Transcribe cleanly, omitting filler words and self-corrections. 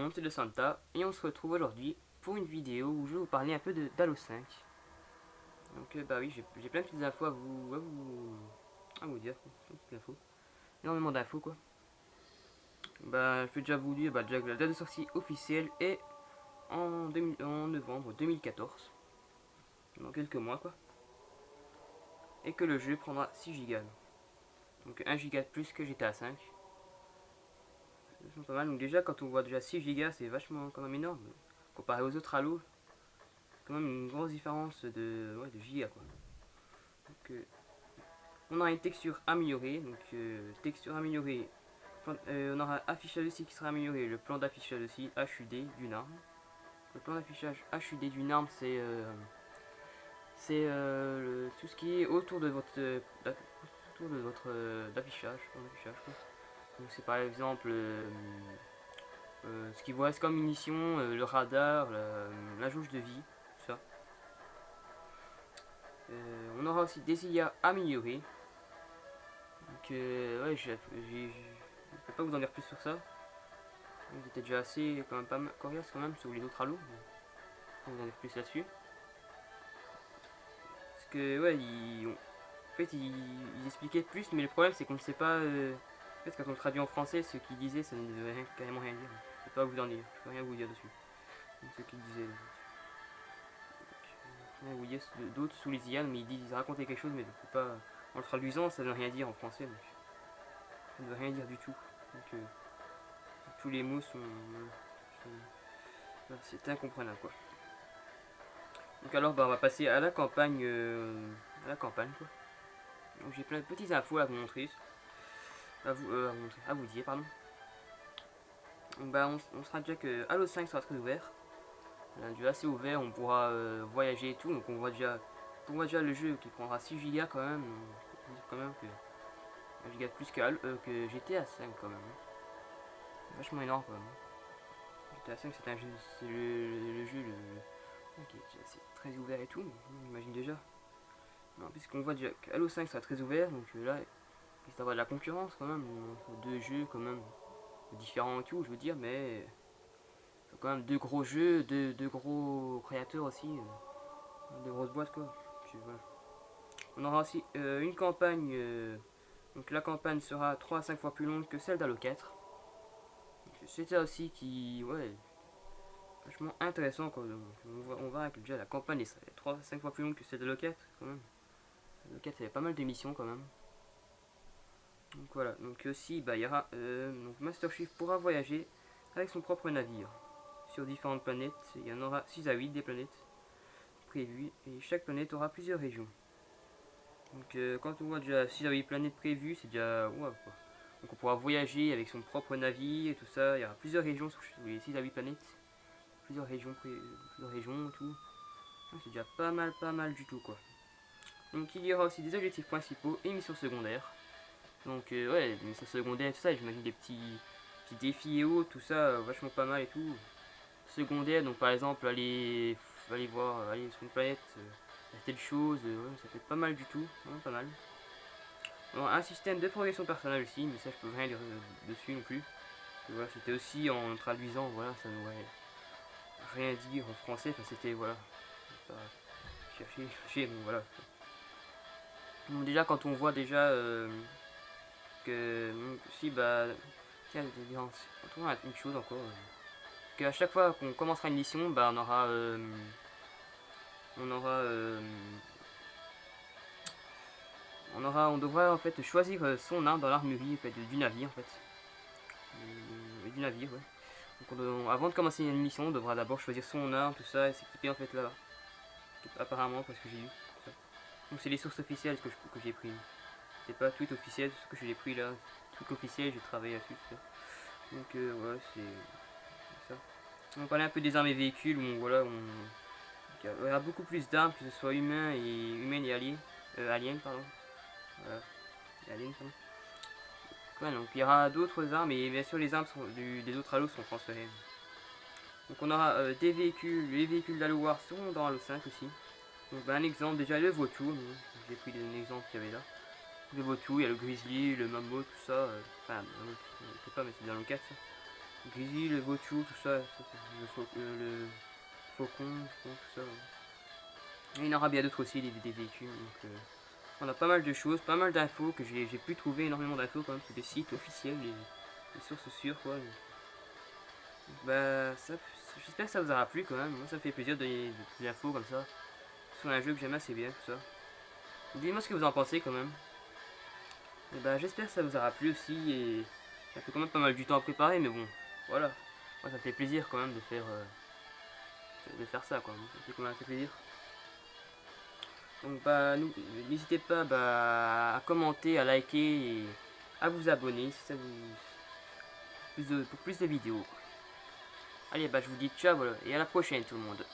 monde, c'est de Santa et on se retrouve aujourd'hui pour une vidéo où je vais vous parler un peu de d'Halo 5. Donc bah oui, j'ai plein de petites infos à vous dire, plein de petites infos, énormément d'infos quoi. Bah je peux déjà vous dire déjà que la date de sortie officielle est en novembre 2014, dans quelques mois quoi, et que le jeu prendra 6 Go, donc 1 Go de plus que GTA 5. C'est pas mal, donc déjà quand on voit déjà 6 Go c'est vachement quand même énorme, comparé aux autres Halo, quand même une grosse différence de giga quoi. Donc, on aura une texture améliorée, donc texture améliorée, on aura affichage aussi qui sera amélioré, le plan d'affichage aussi HUD d'une arme. Le plan d'affichage HUD d'une arme c'est tout ce qui est autour de votre d'affichage, donc c'est par exemple ce qui vous reste comme munition, le radar, la jauge de vie, tout ça. On aura aussi des IA améliorées. Donc ouais, je peux pas vous en dire plus sur ça. Vous étiez déjà assez quand même pas mal coriace quand même sur les autres Halo. Je vais vous en dire plus là-dessus. Parce que ouais, en fait ils expliquaient plus, mais le problème c'est qu'on ne sait pas. En fait, quand on le traduit en français, ce qu'ils disaient, ça ne veut carrément rien dire. Je peux pas vous en dire, je peux rien vous dire dessus. Donc, ce qu'ils disaient. Rien vous dire d'autres sous les IA, mais ils racontaient quelque chose, mais je peux pas. En le traduisant, ça ne veut rien dire en français, donc ça ne veut rien dire du tout. Donc tous les mots c'est incomprenable quoi. Donc alors bah, on va passer à la campagne quoi. Donc j'ai plein de petites infos à vous montrer, à vous dire pardon. Donc bah on sera déjà que Halo 5 sera très ouvert, un jeu assez ouvert, on pourra voyager et tout, donc on voit déjà le jeu qui prendra 6 Go quand même, on peut dire quand même que 1 Go de plus que GTA 5 quand même. Vachement énorme quand même. GTA 5 c'est un jeu, c'est le jeu ok, c'est très ouvert et tout, on imagine déjà. Non, puisqu'on voit déjà que Halo 5 sera très ouvert, donc là, il risque d'avoir de la concurrence quand même, entre deux jeux quand même différents et tout, je veux dire, mais c'est quand même deux gros jeux, deux gros créateurs aussi, deux grosses boîtes quoi. Puis, voilà. On aura aussi une campagne, donc la campagne sera 3 à 5 fois plus longue que celle d'Halo 4. C'est ça aussi qui, ouais, vachement intéressant quoi. Donc, on verra que déjà la campagne est 3 à 5 fois plus longue que celle d'Halo 4 quand même. Halo 4 il y a pas mal d'émissions quand même. Donc voilà, donc aussi bah, il y aura donc Master Chief pourra voyager avec son propre navire sur différentes planètes. Il y en aura 6 à 8 des planètes prévues et chaque planète aura plusieurs régions. Donc quand on voit déjà 6 à 8 planètes prévues, c'est déjà wow, quoi. Donc on pourra voyager avec son propre navire et tout ça. Il y aura plusieurs régions sur les 6 à 8 planètes, plusieurs régions et tout. C'est déjà pas mal du tout quoi. Donc il y aura aussi des objectifs principaux et missions secondaires. Donc ouais, des missions secondaires et tout ça, j'imagine des petits défis et autres, tout ça, vachement pas mal et tout. Secondaire, donc par exemple, aller voir, aller sur une planète, telle chose, ouais, ça fait pas mal du tout, vraiment pas mal. Alors, un système de progression personnelle aussi, mais ça je peux rien dire dessus non plus. Voilà, c'était aussi en traduisant, voilà, ça ne voulait rien dire en français, enfin c'était, voilà, pas chercher, bon voilà. Donc déjà quand on voit déjà que, si bah, tiens, on trouvera une chose encore. Qu'à chaque fois qu'on commencera une mission, bah, on devra en fait choisir son arme dans l'armurerie en fait, du navire en fait, du navire ouais. Donc avant de commencer une mission, on devra d'abord choisir son arme, tout ça, et s'équiper en fait là, apparemment parce que j'ai eu. Donc c'est les sources officielles que j'ai pris. C'est pas tweet officiel, c'est ce que je l'ai pris là. Truc officiel, j'ai travaillé là-dessus. Donc ouais, c'est ça. On va parler un peu des armes et véhicules où voilà, il y aura beaucoup plus d'armes, que ce soit humaines et aliens, pardon. Voilà, aliens, pardon. Ouais, donc il y aura d'autres armes et bien sûr les armes des autres Halo sont transférées. Donc on aura des véhicules, les véhicules d'Halo War seront dans Halo 5 aussi. Donc bah, un exemple, déjà le vautour, j'ai pris un exemple qu'il y avait là. Le vautour, il y a le grizzly, le mammoth, tout ça. Enfin, je sais pas, mais c'est dans le 4 ça. Grizzly, le Vochu, tout ça, le Faucon, tout ça. Et il y en aura bien d'autres aussi, des véhicules. Donc, on a pas mal de choses, pas mal d'infos que j'ai pu trouver énormément d'infos quand même sur des sites officiels, des sources sûres quoi. Bah, j'espère que ça vous aura plu quand même. Moi, ça me fait plaisir de donner des infos comme ça sur un jeu que j'aime assez bien, tout ça. Dites-moi ce que vous en pensez quand même. Et bah, j'espère que ça vous aura plu aussi. Et ça fait quand même pas mal du temps à préparer, mais bon, voilà. Moi, ça me fait plaisir quand même de faire ça quoi. Ça fait quand même assez plaisir. Donc, bah, n'hésitez pas bah, à commenter, à liker et à vous abonner si ça vous pour plus de vidéos. Allez, bah, je vous dis ciao et à la prochaine tout le monde.